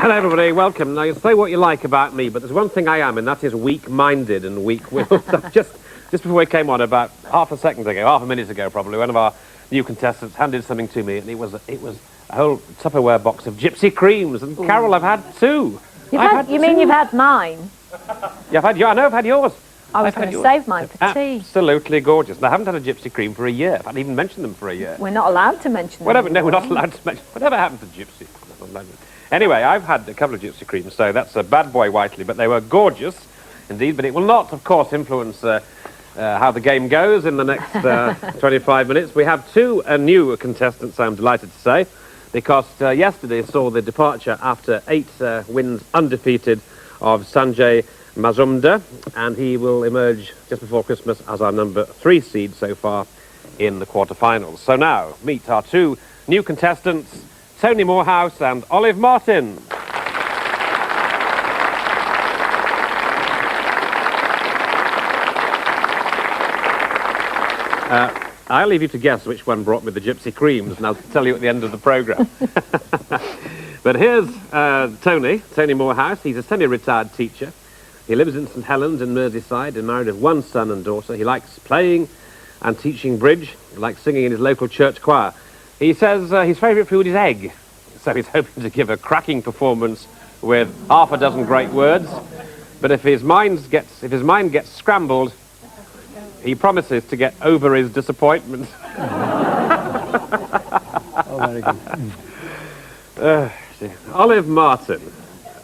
Hello, everybody. Welcome. Now, you say what you like about me, but there's one thing I am, and that is weak-minded and weak-willed. just before we came on, about half a minute ago, probably, one of our new contestants handed something to me, and it was a whole Tupperware box of Gypsy creams. And Carol, I've had two. You mean you've had mine? Yeah, I know I've had yours. I was going to save mine for tea. Absolutely gorgeous. And I haven't had a Gypsy cream for a year. I haven't even mentioned them for a year. We're not allowed to mention them. No, we're not allowed to mention. Whatever happened to Gypsy? Anyway, I've had a couple of Gypsy creams, so that's a bad boy Whiteley, but they were gorgeous indeed. But it will not, of course, influence how the game goes in the next 25 minutes. We have two new contestants, I'm delighted to say, because yesterday saw the departure after 8 wins undefeated of Sanjay Mazumdar, and he will emerge just before Christmas as our number 3 seed so far in the quarterfinals. So now, meet our two new contestants, Tony Morehouse and Olive Martin. I'll leave you to guess which one brought me the Gypsy creams, and I'll tell you at the end of the programme. But here's Tony Morehouse. He's a semi-retired teacher. He lives in St Helens in Merseyside and married with 1 son and daughter. He likes playing and teaching bridge. He likes singing in his local church choir. He says his favourite food is egg, so he's hoping to give a cracking performance with half a dozen great words. But if his mind gets scrambled, he promises to get over his disappointment. Oh, very good. Olive Martin.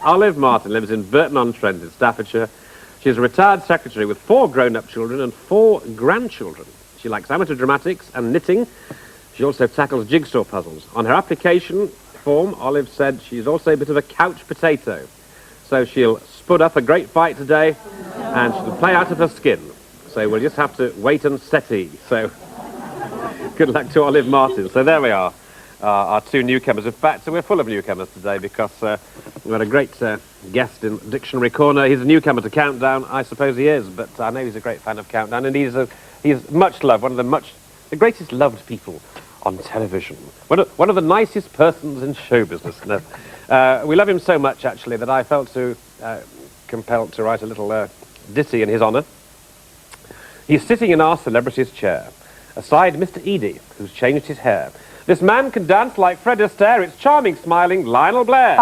Olive Martin lives in Burton-on-Trent in Staffordshire. She's a retired secretary with 4 grown-up children and 4 grandchildren. She likes amateur dramatics and knitting. She also tackles jigsaw puzzles. On her application form, Olive said she's also a bit of a couch potato. So she'll spud up a great fight today, and she'll play out of her skin. So we'll just have to wait and see. So good luck to Olive Martin. So there we are. Our 2 newcomers. In fact, so we're full of newcomers today because we've got a great guest in Dictionary Corner. He's a newcomer to Countdown. I suppose he is, but I know he's a great fan of Countdown, and he's much loved, one of the greatest loved people on television. One of the nicest persons in show business. No. We love him so much, actually, that I felt compelled to write a little ditty in his honour. He's sitting in our celebrity's chair, aside Mr. Edie, who's changed his hair. This man can dance like Fred Astaire. It's charming, smiling Lionel Blair.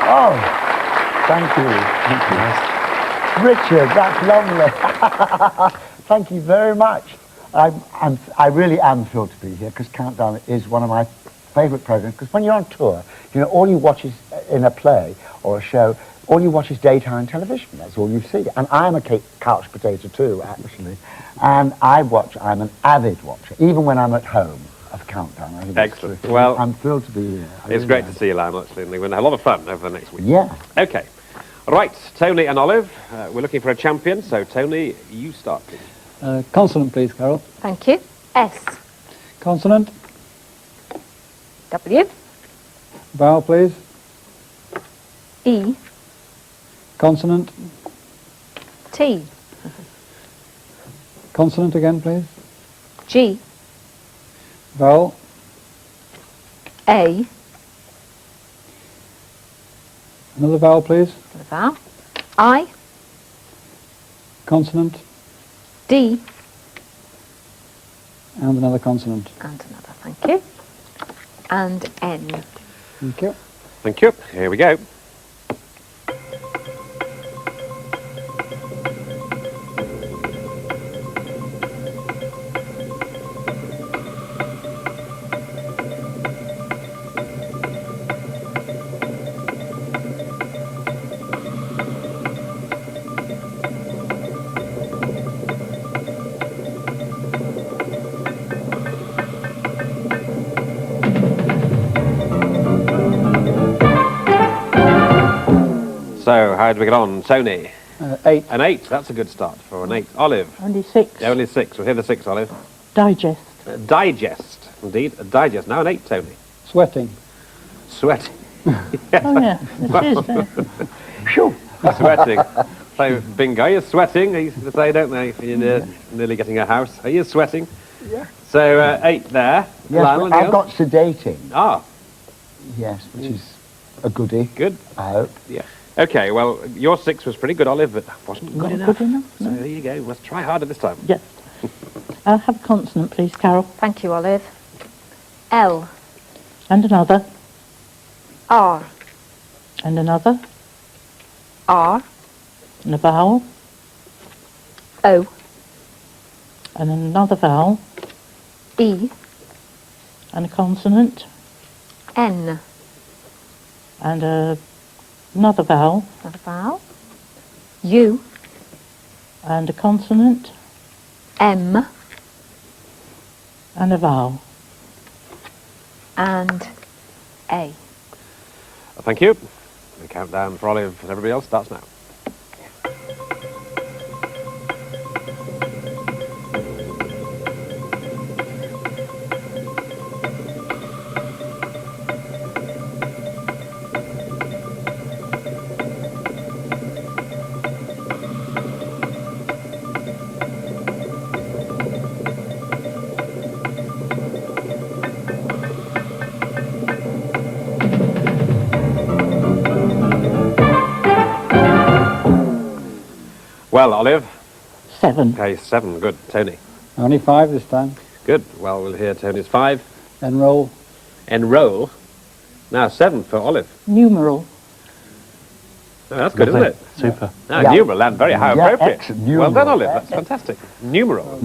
Oh, thank you. Richard, that's lovely. Thank you very much. I really am thrilled to be here because Countdown is one of my favourite programs. Because when you're on tour, you know, all you watch is in a play or a show. All you watch is daytime television. That's all you see. And I'm a couch potato too, actually. And I'm an avid watcher, even when I'm at home, of Countdown. I think excellent. Well, I'm thrilled to be here. It's great to see you, Lionel, actually. And we're going to have a lot of fun over the next week. Yeah. Okay. Right, Tony and Olive, we're looking for a champion. So, Tony, you start, please. Consonant, please, Carol. Thank you. S. Consonant. W. Vowel, please. E. Consonant. T. Consonant again, please. G. Vowel. A. Another vowel, please. The vowel. I. Consonant. D. And another consonant. And another, thank you. And N. Thank you. Thank you. Here we go. So, how did we get on? Tony? 8. An 8. That's a good start for an 8. Olive? Only 6. Only 6. We'll hear the 6, Olive. Digest. Digest. Indeed, a digest. Now an 8, Tony. Sweating. Sweating. Oh yeah, it is. Phew. Sweating. Play bingo. You're sweating, they used to say, don't they? You're nearly getting a house. Are you sweating? Yeah. So, 8 there. Yes, Lionel, I've got sedating. Ah. Yes, which is a goodie. Good. I hope. Yeah. Okay, well, your 6 was pretty good, Olive, but wasn't Not good enough. good enough, So no. there you go. Let's try harder this time. Yes. I'll have a consonant, please, Carol. Thank you, Olive. L. And another. R. And another. R. And a vowel. O. And another vowel. E. And a consonant. N. And another vowel. Another vowel. U. And a consonant. M. And a vowel. And A. Thank you. The countdown for Olive and everybody else starts now. Well, Olive. 7. Okay, 7. Good. Tony. Only 5 this time. Good. Well, we'll hear Tony's 5. Enroll. Enroll. Now, 7 for Olive. Numeral. Oh, that's good, isn't Lovely. it? Super. Now, Yeah. numeral and very high Yeah, appropriate. excellent. Well done, Numeral. Olive. That's fantastic. Numeral. I've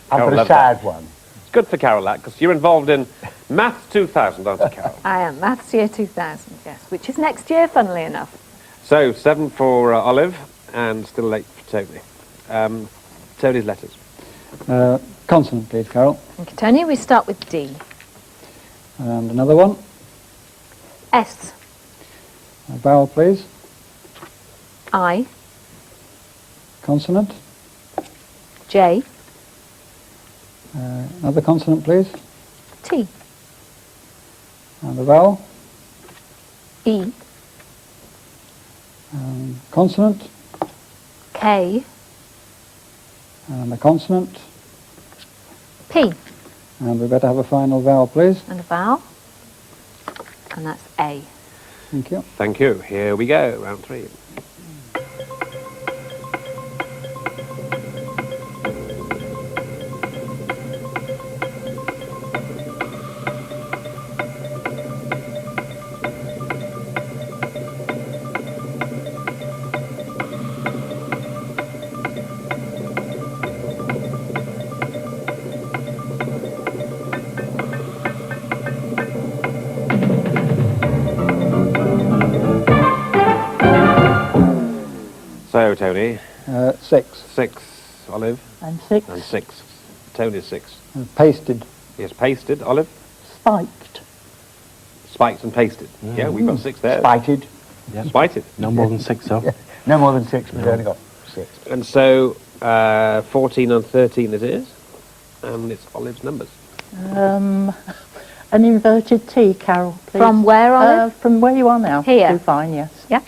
Carol got a loved sad one. It's good for Carol, that, because you're involved in Maths 2000, aren't you, Carol? I am. Maths year 2000, yes. Which is next year, funnily enough. So, 7 for Olive, and still 8 for Tony. Tony's letters. Consonant, please, Carol. Thank you, Tony. We start with D. And another one. S. A vowel, please. I. Consonant. J. Another consonant, please. T. And a vowel. E. Consonant. K. And a consonant. P. And we better have a final vowel, please. And a vowel. And that's A. Thank you. Thank you. Here we go, round 3. So, Tony, 6. 6, Olive, And 6. and 6. Tony's 6. Pasted. Yes, pasted, Olive, Spiked. spiked and pasted. Yeah, we've got 6 there. Spited. Spited. No more than 6, though. No more than 6, we've only got 6. And so, 14 and 13 it is, and it's Olive's numbers. An inverted T, Carol, please. From where, Olive? From where you are now. Here. Do fine, yes. Yeah?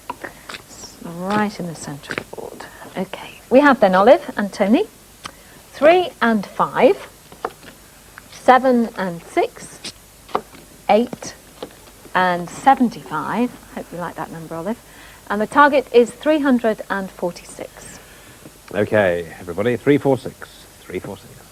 Okay. It's right in the centre of the board. Okay. We have then Olive and Tony. 3 and 5. 7 and 6. 8 and 75. Hope you like that number, Olive. And the target is 346. Okay, everybody, 346. 346.